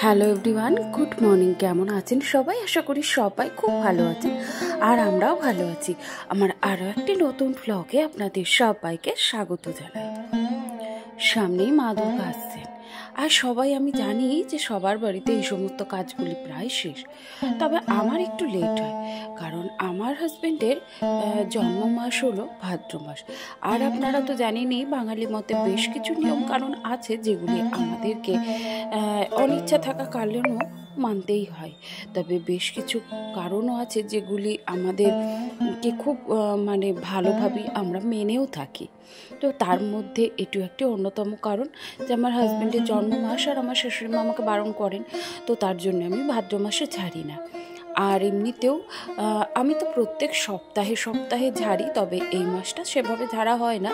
Hello everyone, good morning. কেমন আছেন সবাই? আশা করি সবাই খুব ভালো আছেন, আর আমরাও ভালো আছি। আমার আরও একটি নতুন ব্লগে আপনাদের সবাইকে স্বাগত জানাই। সামনেই মা দুর্গা আসছেন, আর সবাই আমি জানি যে সবার বাড়িতে এই সমস্ত কাজগুলি প্রায় শেষ। তবে আমার একটু লেট হয়, কারণ আমার হাজব্যান্ডের জন্ম মাস হলো ভাদ্র মাস। আর আপনারা তো জানেনই, বাঙালি মতে বেশ কিছু নিয়ম কানুন আছে যেগুলি আমাদেরকে অনিচ্ছা থাকা কারণেও মানতেই হয়। তবে বেশ কিছু কারণও আছে যেগুলি আমাদেরকে খুব ভালোভাবেই আমরা মেনেও থাকি। তো তার মধ্যে এটিও একটি অন্যতম কারণ যে আমার হাজব্যান্ডের জন্ম মাস, আর আমার শাশুড়ি মা আমাকে বারণ করেন, তো তার জন্য আমি ভাদ্র মাসে ঝাড়ি না। আর এমনিতেও আমি তো প্রত্যেক সপ্তাহে ঝাড়ি, তবে এই মাসটা সেভাবে ঝাড়া হয় না।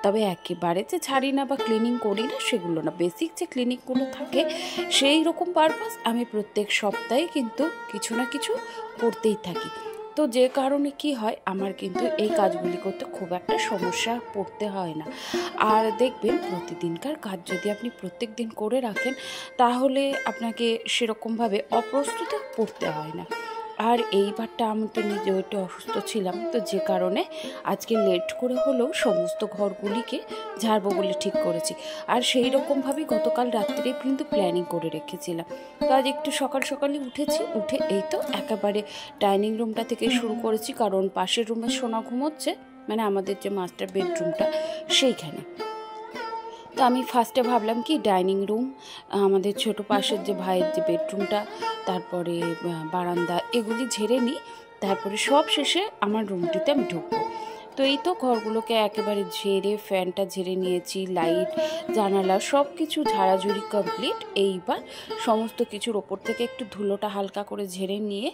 তবে একেবারে যে ঝাড়ি না বা ক্লিনিং করি না সেগুলো না, বেসিক যে ক্লিনিকগুলো থাকে সেই রকম পারপাস আমি প্রত্যেক সপ্তাহে কিন্তু কিছু না কিছু করতেই থাকি। তো যে কারণে কি হয়, আমার কিন্তু এই কাজগুলি করতে খুব একটা সমস্যা পড়তে হয় না। আর দেখবেন, প্রতিদিনকার কাজ যদি আপনি প্রত্যেক দিন করে রাখেন, তাহলে আপনাকে সেরকমভাবে অপ্রস্তুত পড়তে হয় না। আর এইবারটা আমি তো নিজে একটু অসুস্থ ছিলাম, তো যে কারণে আজকে লেট করে হলেও সমস্ত ঘরগুলিকে ঝাড়বো বলে ঠিক করেছি। আর সেই রকমভাবেই গতকাল রাত্রে কিন্তু প্ল্যানিং করে রেখেছিলাম। তো আজ একটু সকালে উঠেছি, উঠে এই তো একেবারে ডাইনিং রুমটা থেকে শুরু করেছি, কারণ পাশের রুমে সোনা ঘুমোচ্ছে, মানে আমাদের যে মাস্টার বেডরুমটা সেইখানে। তো আমি ফার্স্টে ভাবলাম কি ডাইনিং রুম, আমাদের ছোট পাশের যে ভাইয়ের যে বেডরুমটা, তারপরে বারান্দা, এগুলি ঝেড়ে নিই, তারপরে সব শেষে আমার রুমটিতে আমি ঢুকবো। তো এই তো ঘরগুলোকে একেবারে ঝেড়ে, ফ্যানটা ঝেড়ে নিয়েছি, লাইট, জানালা সব কিছু ঝাড়াঝুড়ি কমপ্লিট। এইবার সমস্ত কিছুর ওপর থেকে একটু ধুলোটা হালকা করে ঝেড়ে নিয়ে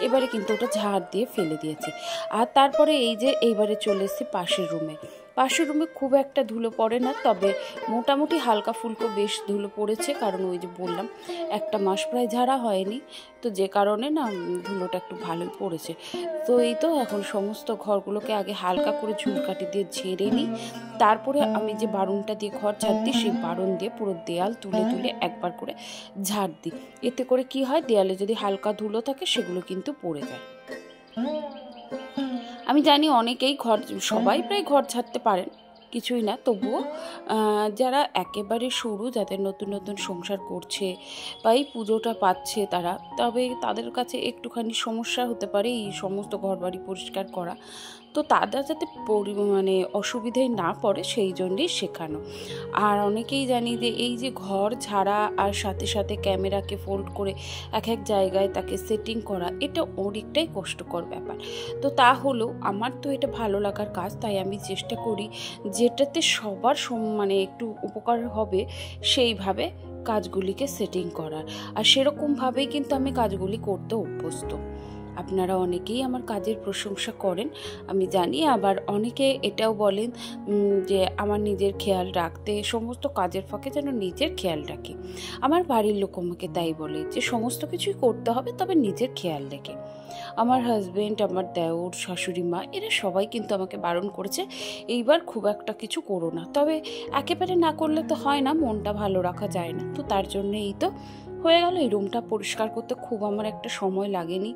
এবারে কিন্তু ওটা ঝাড় দিয়ে ফেলে দিয়েছি। আর তারপরে এইবারে চলে এসেছি পাশের রুমে খুব একটা ধুলো পড়ে না, তবে মোটামুটি হালকা ফুলকো বেশ ধুলো পড়েছে, কারণ ওই যে বললাম একটা মাস প্রায় ঝাড়া হয়নি, তো যে কারণে না ধুলোটা একটু ভালোই পড়েছে। তো এই তো এখন সমস্ত ঘরগুলোকে আগে হালকা করে ঝুলকাঠি দিয়ে ঝেড়ে নিই, তারপরে আমি যে বারুনটা দিয়ে ঘর ঝাড় দিই, সেই বারুন দিয়ে পুরো দেয়াল তুলে একবার করে ঝাড় দিই। এতে করে কি হয়, দেয়ালে যদি হালকা ধুলো থাকে সেগুলো কিন্তু পড়ে যায়। আমি জানি অনেকেই সবাই প্রায় ঘর ছাড়তে পারেন, কিছুই না, তবুও যারা একেবারে শুরু, যাদের নতুন নতুন সংসার করছে বা এই পুজোটা পাচ্ছে তারা, তবে তাদের কাছে একটুখানি সমস্যা হতে পারে এই সমস্ত ঘরবাড়ি পরিষ্কার করা। তো তাদের যাতে অসুবিধায় না পড়ে সেই জন্যই শেখানো। আর অনেকেই জানি যে এই যে ঘর ঝাড়া আর সাথে সাথে ক্যামেরাকে ফোল্ড করে এক এক জায়গায় তাকে সেটিং করা, এটা অনেকটাই কষ্টকর ব্যাপার। তো তা হলেও আমার তো এটা ভালো লাগার কাজ, তাই আমি চেষ্টা করি যেটাতে সবার একটু উপকার হবে সেইভাবে কাজগুলিকে সেটিং করার। আর সেরকমভাবেই কিন্তু আমি কাজগুলি করতে অভ্যস্ত। আপনারা অনেকেই আমার কাজের প্রশংসা করেন, আমি জানি। আবার অনেকে এটাও বলেন যে আমার নিজের খেয়াল রাখতে, সমস্ত কাজের ফাঁকে যেন নিজের খেয়াল রাখি। আমার বাড়ির লোক আমাকে তাই বলে যে সমস্ত কিছুই করতে হবে, তবে নিজের খেয়াল রেখে। আমার হাজব্যান্ড, আমার দেওর, শাশুড়ি মা, এরা সবাই কিন্তু আমাকে বারণ করেছে এইবার খুব একটা কিছু করো না। তবে একেবারে না করলে তো হয় না, মনটা ভালো রাখা যায় না। তো তার জন্য এই তো হয়ে গেল। এই রুমটা পরিষ্কার করতে খুব আমার একটা সময় লাগেনি,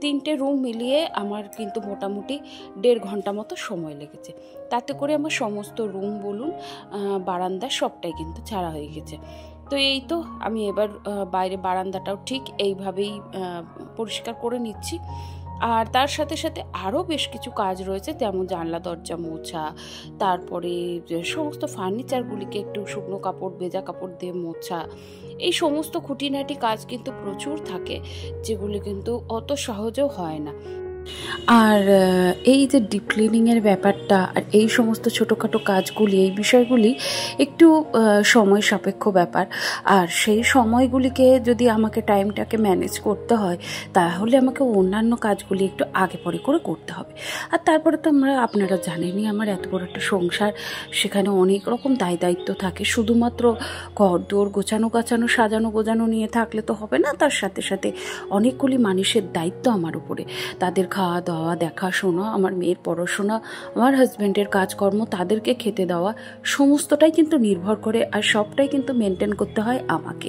3টে রুম মিলিয়ে আমার কিন্তু মোটামুটি 1.5 ঘন্টা মতো সময় লেগেছে। তাতে করে আমার সমস্ত রুম বলুন, বারান্দা সবটাই কিন্তু ঝাড়া হয়ে গেছে। তো এই তো আমি এবার বাইরে বারান্দাটাও ঠিক এইভাবেই পরিষ্কার করে নিচ্ছি। আর তার সাথে সাথে আরও বেশ কিছু কাজ রয়েছে, যেমন জানলা দরজা মোছা, তারপরে সমস্ত ফার্নিচারগুলিকে একটু শুকনো কাপড়, ভেজা কাপড় দিয়ে মোছা, এই সমস্ত খুঁটিনাটি কাজ কিন্তু প্রচুর থাকে, যেগুলি কিন্তু অত সহজেও হয় না। আর এই যে ডিপ ক্লিনিংয়ের ব্যাপারটা আর এই সমস্ত ছোটোখাটো কাজগুলি, এই বিষয়গুলি একটু সময় সাপেক্ষ ব্যাপার। আর সেই সময়গুলিকে যদি আমাকে টাইমটাকে ম্যানেজ করতে হয়, তাহলে আমাকে অন্যান্য কাজগুলি একটু আগে পরে করে করতে হবে। আর তারপরে তো আপনারা জানেনই, আমার এত বড় একটা সংসার, সেখানে অনেক রকম দায়িত্ব থাকে। শুধুমাত্র ঘর দোর গোছানো সাজানো গোজানো নিয়ে থাকলে তো হবে না, তার সাথে সাথে অনেকগুলি মানুষের দায়িত্ব আমার উপরে। তাদের খাওয়া দাওয়া, দেখাশোনা, আমার মেয়ের পড়াশোনা, আমার হাজব্যান্ডের কাজকর্ম, তাদেরকে খেতে দেওয়া, সমস্তটাই কিন্তু নির্ভর করে আর সবটাই কিন্তু মেনটেন করতে হয় আমাকে।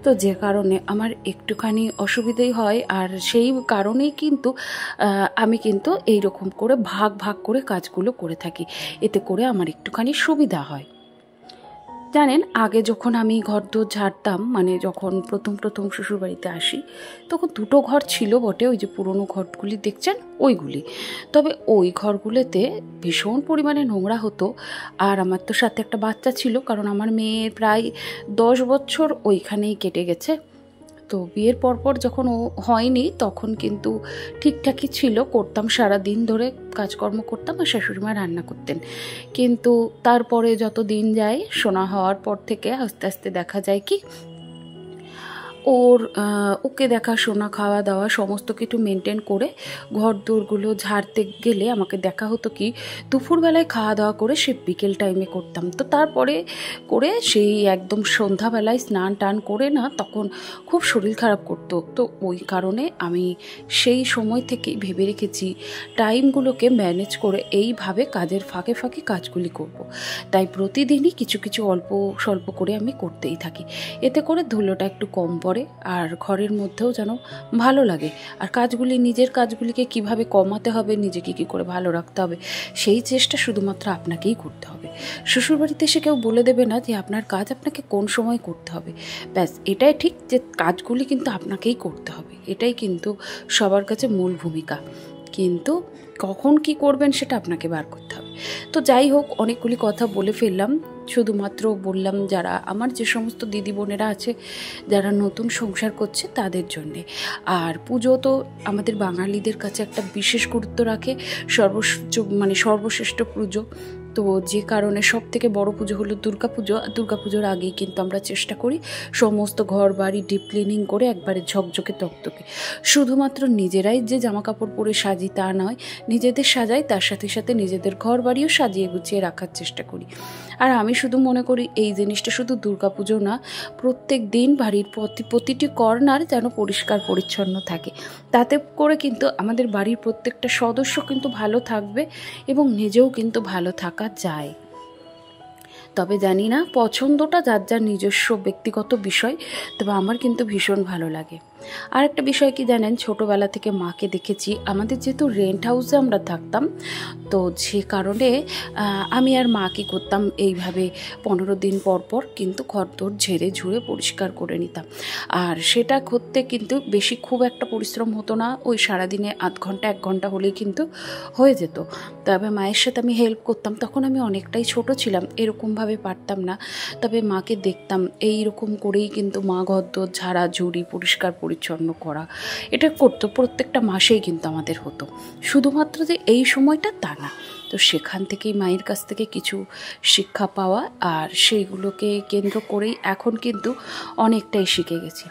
তো যে কারণে আমার একটুখানি অসুবিধেই হয়, আর সেই কারণেই কিন্তু আমি কিন্তু এইরকম করে ভাগ ভাগ করে কাজগুলো করে থাকি, এতে করে আমার একটুখানি সুবিধা হয়। জানেন, আগে যখন আমি ঘরদোর ঝাড়তাম, মানে যখন প্রথম প্রথম শ্বশুরবাড়িতে আসি, তখন দুটো ঘর ছিল বটে, ওই যে পুরনো ঘরগুলি দেখছেন ওইগুলি। তবে ওই ঘরগুলোতে ভীষণ পরিমাণে নোংরা হতো। আর আমার তো সাথে একটা বাচ্চা ছিল, কারণ আমার মেয়ের প্রায় 10 বছর ওইখানেই কেটে গেছে। তো বিয়ের পরপর যখন ও হয়নি তখন কিন্তু ঠিকঠাকই ছিল, করতাম সারা দিন ধরে কাজকর্ম করতাম, আর শাশুড়িমা রান্না করতেন। কিন্তু তারপরে যত দিন যায়, সোনা হওয়ার পর থেকে আস্তে আস্তে দেখা যায় কি ওকে দেখাশোনা, খাওয়া দাওয়া সমস্ত কিছু মেনটেন করে ঘর দোরগুলো ঝাড়তে গেলে আমাকে দেখা হতো কি দুপুরবেলায় খাওয়া দাওয়া করে সে বিকেল টাইমে করতাম। তো তারপরে করে সেই একদম সন্ধ্যাবেলায় স্নান টান করে না, তখন খুব শরীর খারাপ করতো। তো ওই কারণে আমি সেই সময় থেকেই ভেবে রেখেছি টাইমগুলোকে ম্যানেজ করে এইভাবে কাজের ফাঁকে ফাঁকে কাজগুলি করব। তাই প্রতিদিনই কিছু কিছু অল্প স্বল্প করে আমি করতেই থাকি, এতে করে ধুলোটা একটু কম পড়ে আর ঘরের মধ্যেও যেন ভালো লাগে। আর কাজগুলি, নিজের কাজগুলিকে কিভাবে কমাতে হবে, নিজেকে কী করে ভালো রাখতে হবে, সেই চেষ্টা শুধুমাত্র আপনাকেই করতে হবে। শ্বশুরবাড়িতে এসে কেউ বলে দেবে না যে আপনার কাজ আপনাকে কোন সময় করতে হবে। ব্যাস এটাই ঠিক যে কাজগুলি কিন্তু আপনাকেই করতে হবে, এটাই কিন্তু সবার কাছে মূল ভূমিকা। কিন্তু কখন কি করবেন সেটা আপনাকে বার করতে হবে। তো যাই হোক, অনেকগুলি কথা বলে ফেললাম। শুধুমাত্র বললাম যারা আমার যে সমস্ত দিদি বোনেরা আছে যারা নতুন সংসার করছে তাদের জন্যে। আর পুজো তো আমাদের বাঙালিদের কাছে একটা বিশেষ গুরুত্ব রাখে, সর্বশ্রেষ্ঠ পুজো। তো যে কারণে সব থেকে বড় পুজো হলো দুর্গাপুজো। দুর্গাপুজোর আগেই কিন্তু আমরা চেষ্টা করি সমস্ত ঘর বাড়ি ডিপ ক্লিনিং করে একবারে ঝকঝকে তকতকে। শুধুমাত্র নিজেরাই যে জামা কাপড় পরে সাজি তা নয়, নিজেদের সাজাই, তার সাথে সাথে নিজেদের ঘর বাড়িও সাজিয়ে গুছিয়ে রাখার চেষ্টা করি। আর আমি শুধু মনে করি এই জিনিসটা শুধু দুর্গাপুজো না, প্রত্যেক দিন বাড়ির প্রতিটি কর্নার যেন পরিষ্কার পরিচ্ছন্ন থাকে। তাতে করে কিন্তু আমাদের বাড়ির প্রত্যেকটা সদস্য কিন্তু ভালো থাকবে এবং নিজেও কিন্তু ভালো থাকা যায়। তবে জানি না, পছন্দটা যার যার নিজস্ব ব্যক্তিগত বিষয়, তবে আমার কিন্তু ভীষণ ভালো লাগে। আর একটা বিষয় কি জানেন, ছোটোবেলা থেকে মাকে দেখেছি, আমাদের যেহেতু রেন্ট হাউসে আমরা থাকতাম, তো যে কারণে আমি আর মা কী করতাম, এইভাবে 15 দিন পর পর কিন্তু ঘরদোর ঝেড়ে ঝুড়ে পরিষ্কার করে নিতাম। আর সেটা করতে কিন্তু বেশি খুব একটা পরিশ্রম হতো না, ওই সারাদিনে আধ ঘন্টা 1 ঘন্টা হলেই কিন্তু হয়ে যেত। তবে মায়ের সাথে আমি হেল্প করতাম, তখন আমি অনেকটাই ছোট ছিলাম, এরকমভাবে পারতাম না। তবে মাকে দেখতাম এই রকম করেই কিন্তু মা ঘরদোর ঝাড়া ঝুড়ি পরিষ্কার পরিচ্ছন্ন করা এটা করতো, প্রত্যেকটা মাসেই কিন্তু আমাদের হতো। শুধুমাত্র যে এই সময়টা তা না। তো সেখান থেকেই মায়ের কাছ থেকে কিছু শিক্ষা পাওয়া, আর সেইগুলোকে কেন্দ্র করেই এখন কিন্তু অনেকটাই শিখে গেছি।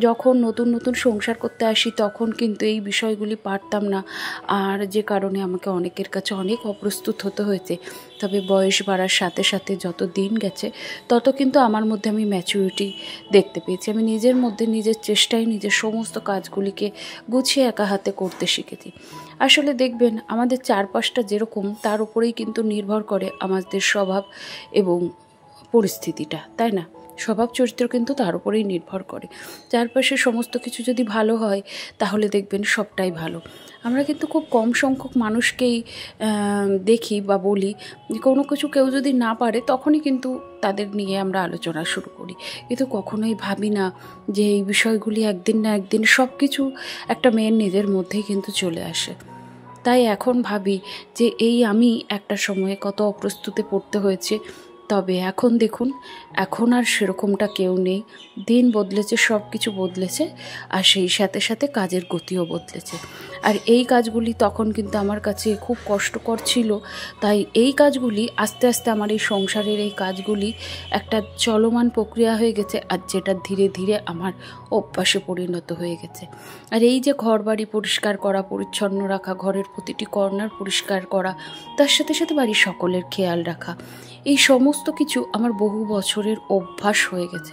যখন নতুন নতুন সংসার করতে আসি তখন কিন্তু এই বিষয়গুলি পারতাম না, আর যে কারণে আমাকে অনেকের কাছে অনেক অপ্রস্তুত হতে হয়েছে। তবে বয়স বাড়ার সাথে সাথে যত দিন গেছে তত কিন্তু আমার মধ্যে আমি ম্যাচুরিটি দেখতে পেয়েছি। আমি নিজের মধ্যে নিজের চেষ্টায় নিজের সমস্ত কাজগুলিকে গুছিয়ে একা হাতে করতে শিখেছি। আসলে দেখবেন আমাদের চারপাশটা যেরকম তার উপরেই কিন্তু নির্ভর করে আমাদের স্বভাব এবং পরিস্থিতিটা, তাই না? স্বভাব চরিত্র কিন্তু তার উপরেই নির্ভর করে। চারপাশে সমস্ত কিছু যদি ভালো হয় তাহলে দেখবেন সবটাই ভালো। আমরা কিন্তু খুব কম সংখ্যক মানুষকেই দেখি বা বলি কোনো কিছু কেউ যদি না পারে তখনই কিন্তু তাদের নিয়ে আমরা আলোচনা শুরু করি, কিন্তু কখনোই ভাবি না যে এই বিষয়গুলি একদিন না একদিন সব কিছু একটা মেয়ের নিজের মধ্যেই কিন্তু চলে আসে। তাই এখন ভাবি যে আমি একটা সময়ে কত অপ্রস্তুতে পড়তে হয়েছে, তবে এখন দেখুন, এখন আর সেরকমটা কেউ নেই। দিন বদলেছে, সব কিছু বদলেছে, আর সেই সাথে সাথে কাজের গতিও বদলেছে। আর এই কাজগুলি তখন কিন্তু আমার কাছে খুব কষ্টকর ছিল, তাই এই কাজগুলি আস্তে আস্তে আমার এই সংসারের এই কাজগুলি একটা চলমান প্রক্রিয়া হয়ে গেছে, আর যেটা ধীরে ধীরে আমার অভ্যাসে পরিণত হয়ে গেছে। আর এই যে ঘর বাড়ি পরিষ্কার করা, পরিচ্ছন্ন রাখা, ঘরের প্রতিটি কর্নার পরিষ্কার করা, তার সাথে সাথে বাড়ির সকলের খেয়াল রাখা, এই সমস্ত কিছু আমার বহু বছরের অভ্যাস হয়ে গেছে।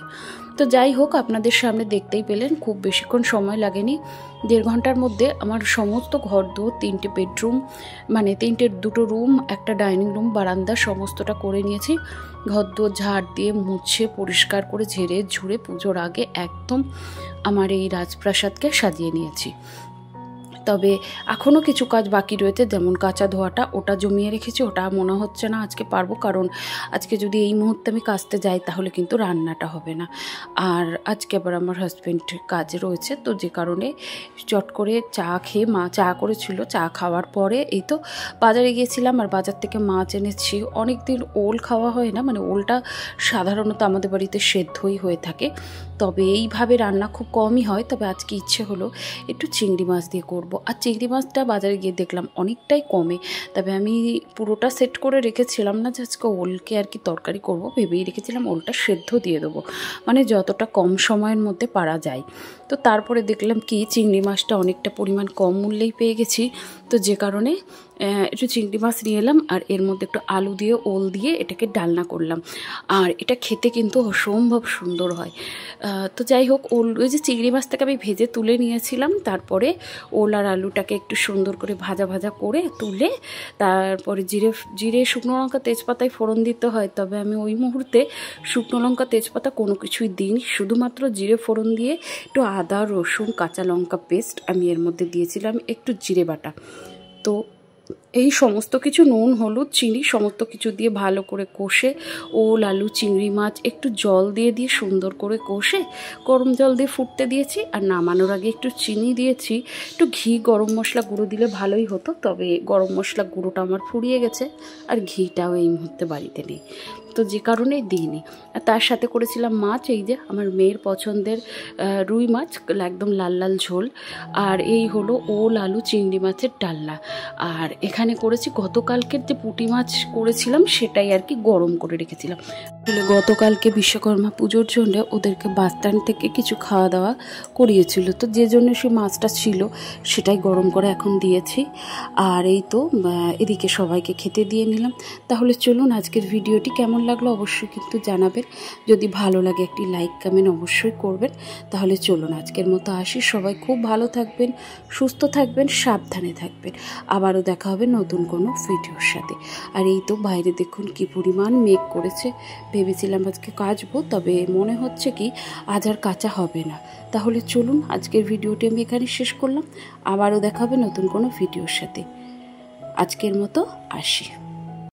তো যাই হোক, আপনাদের সামনে দেখতেই পেলেন খুব বেশিক্ষণ সময় লাগেনি। 1.5 ঘন্টার মধ্যে আমার সমস্ত ঘরদোর, 3টে বেডরুম, মানে 2টো রুম, একটা ডাইনিং রুম, বারান্দা সমস্তটা করে নিয়েছি। ঘরদোর ঝাড় দিয়ে মুছে পরিষ্কার করে ঝেড়ে ঝুড়ে পুজোর আগে একদম আমার এই রাজপ্রাসাদকে সাজিয়ে নিয়েছি। তবে এখনও কিছু কাজ বাকি রয়েছে, যেমন কাঁচা ধোয়াটা, ওটা জমিয়ে রেখেছি। ওটা মনে হচ্ছে না আজকে পারবো, কারণ আজকে যদি এই মুহূর্তে আমি কাচতে যাই তাহলে কিন্তু রান্নাটা হবে না। আর আজকে আবার আমার হাজব্যান্ড কাজে রয়েছে, তো যে কারণে চট করে চা খেয়ে, মা চা করেছিল, চা খাওয়ার পরে এই তো বাজারে গিয়েছিলাম, আর বাজার থেকে মাছ এনেছি। অনেক দিন ওল খাওয়া হয় না, মানে ওলটা সাধারণত আমাদের বাড়িতে সেদ্ধই হয়ে থাকে, তবে এইভাবে রান্না খুব কমই হয়। তবে আজকে ইচ্ছে হলো একটু চিংড়ি মাছ দিয়ে করব। আর চিংড়ি মাছটা বাজারে গিয়ে দেখলাম অনেকটাই কমে, তবে আমি পুরোটা সেট করে রেখেছিলাম না যে আজকে ওলকে আর কি তরকারি করব, ভেবেই রেখেছিলাম ওলটা সেদ্ধ দিয়ে দেবো, মানে যতটা কম সময়ের মধ্যে পারা যায়। তো তারপরে দেখলাম কি চিংড়ি মাছটা অনেকটা পরিমাণ কম মূল্যেই পেয়ে গেছি, তো যে কারণে একটু চিংড়ি মাছ নিয়ে এলাম, আর এর মধ্যে একটু আলু দিয়ে ওল দিয়ে এটাকে ডালনা করলাম। আর এটা খেতে কিন্তু অসম্ভব সুন্দর হয়। তো যাই হোক, ওই যে চিংড়ি মাছটাকে আমি ভেজে তুলে নিয়েছিলাম, তারপরে ওল আর আলুটাকে একটু সুন্দর করে ভাজা ভাজা করে তুলে তারপরে জিরে শুকনো লঙ্কা তেজপাতায় ফোড়ন দিতে হয়, তবে আমি ওই মুহূর্তে শুকনো লঙ্কা তেজপাতা কোনো কিছুই দিইনি, শুধুমাত্র জিরে ফোড়ন দিয়ে একটু আদা রসুন কাঁচা লঙ্কা পেস্ট আমি এর মধ্যে দিয়েছিলাম, একটু জিরে বাটা। তো এই সমস্ত কিছু নুন হলুদ চিনি সমস্ত কিছু দিয়ে ভালো করে কষে ওল আলু চিংড়ি মাছ একটু জল দিয়ে সুন্দর করে কষে গরম জল দিয়ে ফুটতে দিয়েছি। আর নামানোর আগে একটু চিনি দিয়েছি, একটু ঘি গরম মশলা গুঁড়ো দিলে ভালোই হতো, তবে গরম মশলা গুঁড়োটা আমার ফুরিয়ে গেছে, আর ঘিটাও এই মুহূর্তে বাড়িতে নেই, তো যে কারণেই দিইনি। আর তার সাথে করেছিলাম মাছ, এই যে আমার মেয়ের পছন্দের রুই মাছ, একদম লাল লাল ঝোল। আর এই হলো ওল আলু চিংড়ি মাছের ডালনা। আর এখানে করেছি গতকালকের যে পুঁটি মাছ করেছিলাম সেটাই আর কি গরম করে রেখেছিলাম। গতকালকে বিশ্বকর্মা পুজোর জন্য ওদেরকে বাস স্ট্যান্ড থেকে কিছু খাওয়া দাওয়া করিয়েছিল, তো যে জন্য সে মাছটা ছিল সেটাই গরম করে এখন দিয়েছি। আর এই তো এদিকে সবাইকে খেতে দিয়ে নিলাম। তাহলে চলুন, আজকের ভিডিওটি কেমন লাগলো অবশ্যই কিন্তু জানাবেন, যদি ভালো লাগে একটি লাইক কমেন্ট অবশ্যই করবেন। তাহলে চলুন আজকের মতো আসি, সবাই খুব ভালো থাকবেন, সুস্থ থাকবেন, সাবধানে থাকবেন। আবারও দেখা হবে নতুন কোনো ভিডিওর সাথে। আর এই তো বাইরে দেখুন কি পরিমাণ মেঘ করেছে, ভেবেছিলাম আজকে কাচবো, তবে মনে হচ্ছে কি আজ আর কাচা হবে না। তাহলে চলুন আজকের ভিডিওটি আমি এখানে শেষ করলাম, আবারও দেখা হবে নতুন কোনো ভিডিওর সাথে। আজকের মতো আসি।